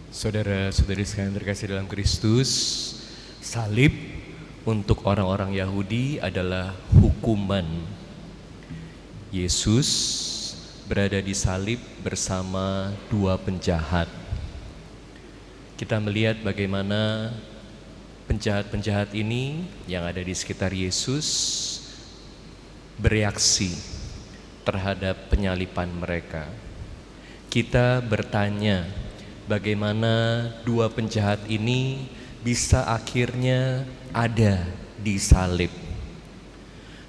Saudara-saudari sekalian terkasih dalam Kristus, salib untuk orang-orang Yahudi adalah hukuman. Yesus berada di salib bersama dua penjahat. Kita melihat bagaimana penjahat-penjahat ini yang ada di sekitar Yesus bereaksi terhadap penyalipan mereka. Kita bertanya, bagaimana dua penjahat ini bisa akhirnya ada di salib?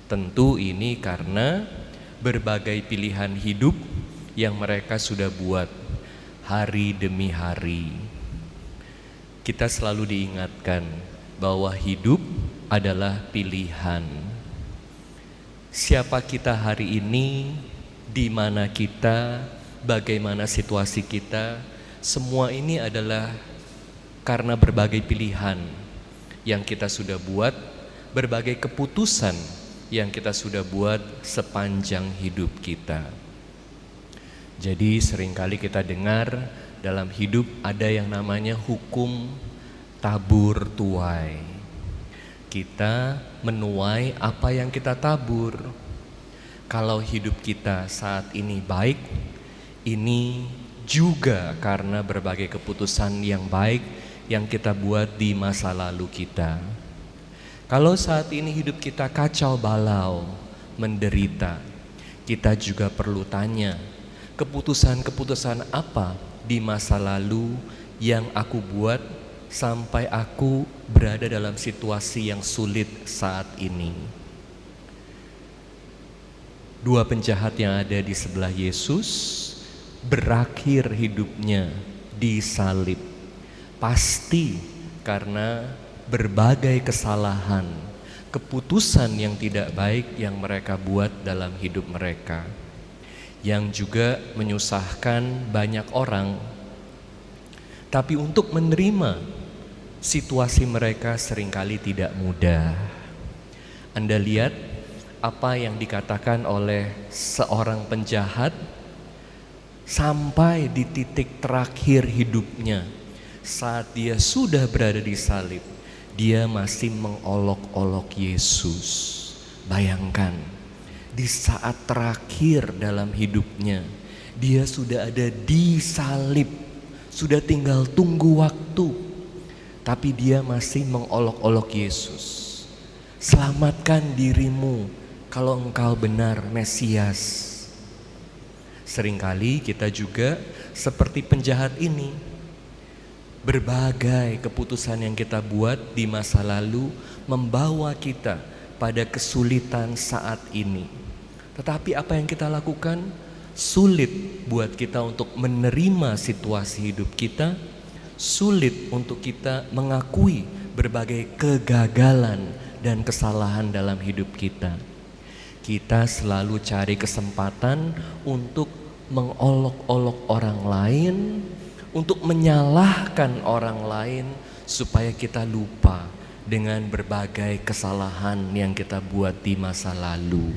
Tentu ini karena berbagai pilihan hidup yang mereka sudah buat hari demi hari. Kita selalu diingatkan bahwa hidup adalah pilihan. Siapa kita hari ini, di mana kita, bagaimana situasi kita, semua ini adalah karena berbagai pilihan yang kita sudah buat, berbagai keputusan yang kita sudah buat sepanjang hidup kita. Jadi seringkali kita dengar dalam hidup ada yang namanya hukum tabur tuai. Kita menuai apa yang kita tabur. Kalau hidup kita saat ini baik, ini juga karena berbagai keputusan yang baik yang kita buat di masa lalu kita. Kalau saat ini hidup kita kacau balau, menderita, kita juga perlu tanya, keputusan-keputusan apa di masa lalu yang aku buat sampai aku berada dalam situasi yang sulit saat ini. Dua penjahat yang ada di sebelah Yesus berakhir hidupnya di salib, pasti karena berbagai kesalahan, keputusan yang tidak baik yang mereka buat dalam hidup mereka, yang juga menyusahkan banyak orang. Tapi untuk menerima situasi mereka seringkali tidak mudah. Anda lihat apa yang dikatakan oleh seorang penjahat sampai di titik terakhir hidupnya, saat dia sudah berada di salib, dia masih mengolok-olok Yesus. Bayangkan, di saat terakhir dalam hidupnya, dia sudah ada di salib, sudah tinggal tunggu waktu, tapi dia masih mengolok-olok Yesus. Selamatkan dirimu kalau engkau benar Mesias. Seringkali kita juga seperti penjahat ini. Berbagai keputusan yang kita buat di masa lalu membawa kita pada kesulitan saat ini. Tetapi apa yang kita lakukan sulit buat kita untuk menerima situasi hidup kita, sulit untuk kita mengakui berbagai kegagalan dan kesalahan dalam hidup kita. Kita selalu cari kesempatan untuk mengolok-olok orang lain, untuk menyalahkan orang lain supaya kita lupa dengan berbagai kesalahan yang kita buat di masa lalu.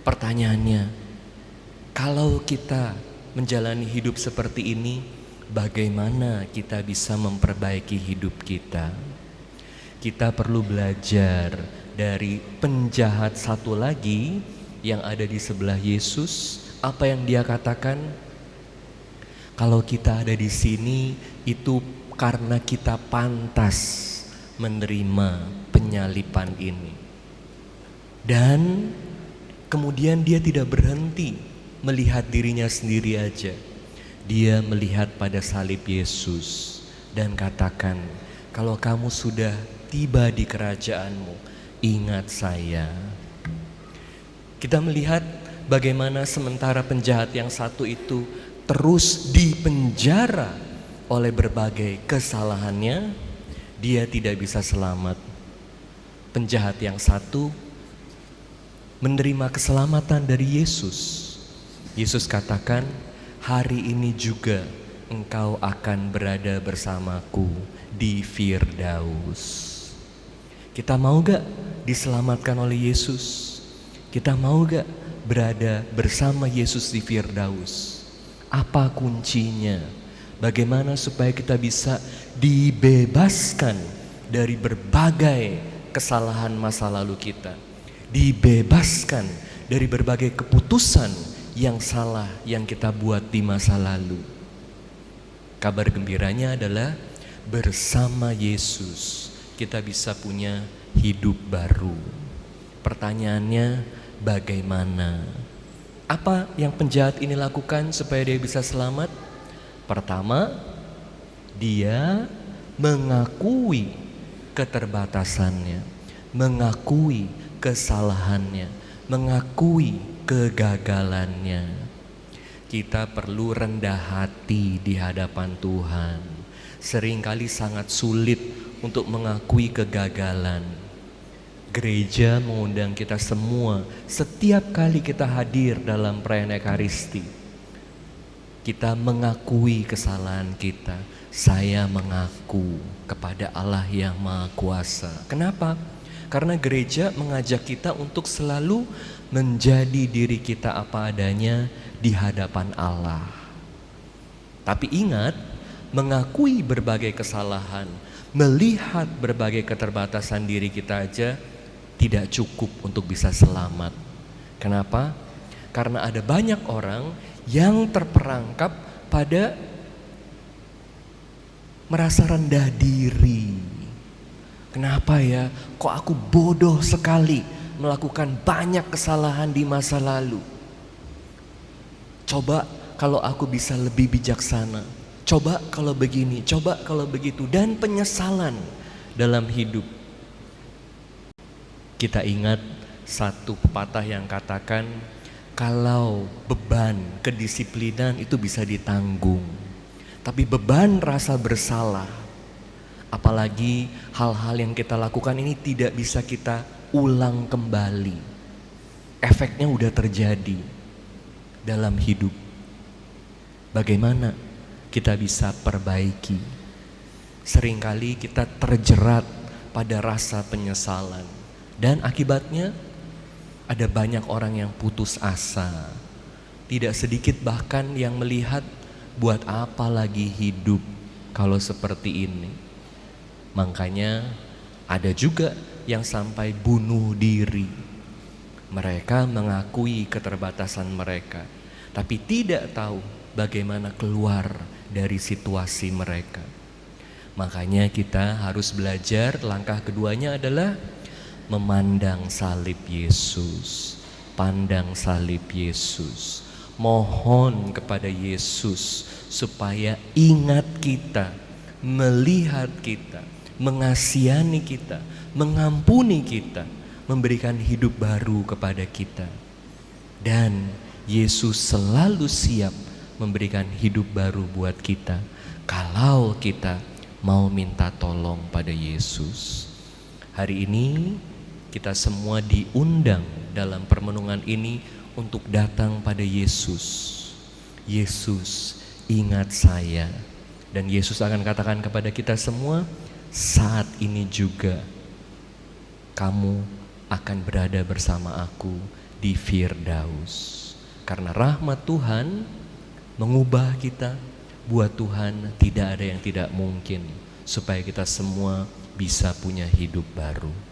Pertanyaannya, kalau kita menjalani hidup seperti ini, bagaimana kita bisa memperbaiki hidup kita? Kita perlu belajar dari penjahat satu lagi yang ada di sebelah Yesus. Apa yang dia katakan? Kalau kita ada di sini itu karena kita pantas menerima penyalipan ini. Dan kemudian dia tidak berhenti melihat dirinya sendiri aja. Dia melihat pada salib Yesus dan katakan, kalau kamu sudah tiba di kerajaanmu, ingat saya. Kita melihat bagaimana sementara penjahat yang satu itu terus dipenjara oleh berbagai kesalahannya, dia tidak bisa selamat. Penjahat yang satu menerima keselamatan dari Yesus. Yesus katakan, hari ini juga engkau akan berada bersamaku di Firdaus. Kita mau gak diselamatkan oleh Yesus? Kita mau gak berada bersama Yesus di Firdaus? Apa kuncinya? Bagaimana supaya kita bisa dibebaskan dari berbagai kesalahan masa lalu kita. Dibebaskan dari berbagai keputusan yang salah yang kita buat di masa lalu. Kabar gembiranya adalah bersama Yesus kita bisa punya hidup baru. Pertanyaannya, bagaimana? Apa yang penjahat ini lakukan supaya dia bisa selamat? Pertama, dia mengakui keterbatasannya, mengakui kesalahannya, mengakui kegagalannya. Kita perlu rendah hati di hadapan Tuhan. Seringkali sangat sulit untuk mengakui kegagalan. Gereja mengundang kita semua setiap kali kita hadir dalam perayaan Ekaristi. Kita mengakui kesalahan kita. Saya mengaku kepada Allah yang Maha Kuasa. Kenapa? Karena gereja mengajak kita untuk selalu menjadi diri kita apa adanya di hadapan Allah. Tapi ingat, mengakui berbagai kesalahan, melihat berbagai keterbatasan diri kita aja tidak cukup untuk bisa selamat. Kenapa? Karena ada banyak orang yang terperangkap pada merasa rendah diri. Kenapa ya? Kok aku bodoh sekali melakukan banyak kesalahan di masa lalu. Coba kalau aku bisa lebih bijaksana. Coba kalau begini, coba kalau begitu. Dan penyesalan dalam hidup. Kita ingat satu pepatah yang katakan, kalau beban kedisiplinan itu bisa ditanggung, tapi beban rasa bersalah, apalagi hal-hal yang kita lakukan ini tidak bisa kita ulang kembali. Efeknya udah terjadi dalam hidup. Bagaimana kita bisa perbaiki? Seringkali kita terjerat pada rasa penyesalan, dan akibatnya ada banyak orang yang putus asa. Tidak sedikit bahkan yang melihat, buat apa lagi hidup kalau seperti ini. Makanya ada juga yang sampai bunuh diri. Mereka mengakui keterbatasan mereka, tapi tidak tahu bagaimana keluar dari situasi mereka. Makanya kita harus belajar, langkah keduanya adalah memandang salib Yesus. Pandang salib Yesus. Mohon kepada Yesus supaya ingat kita, melihat kita, mengasihani kita, mengampuni kita, memberikan hidup baru kepada kita. Dan Yesus selalu siap memberikan hidup baru buat kita kalau kita mau minta tolong pada Yesus. Hari ini kita semua diundang dalam permenungan ini untuk datang pada Yesus. Yesus, ingat saya. Dan Yesus akan katakan kepada kita semua, saat ini juga kamu akan berada bersama aku di Firdaus. Karena rahmat Tuhan mengubah kita. Buat Tuhan tidak ada yang tidak mungkin, supaya kita semua bisa punya hidup baru.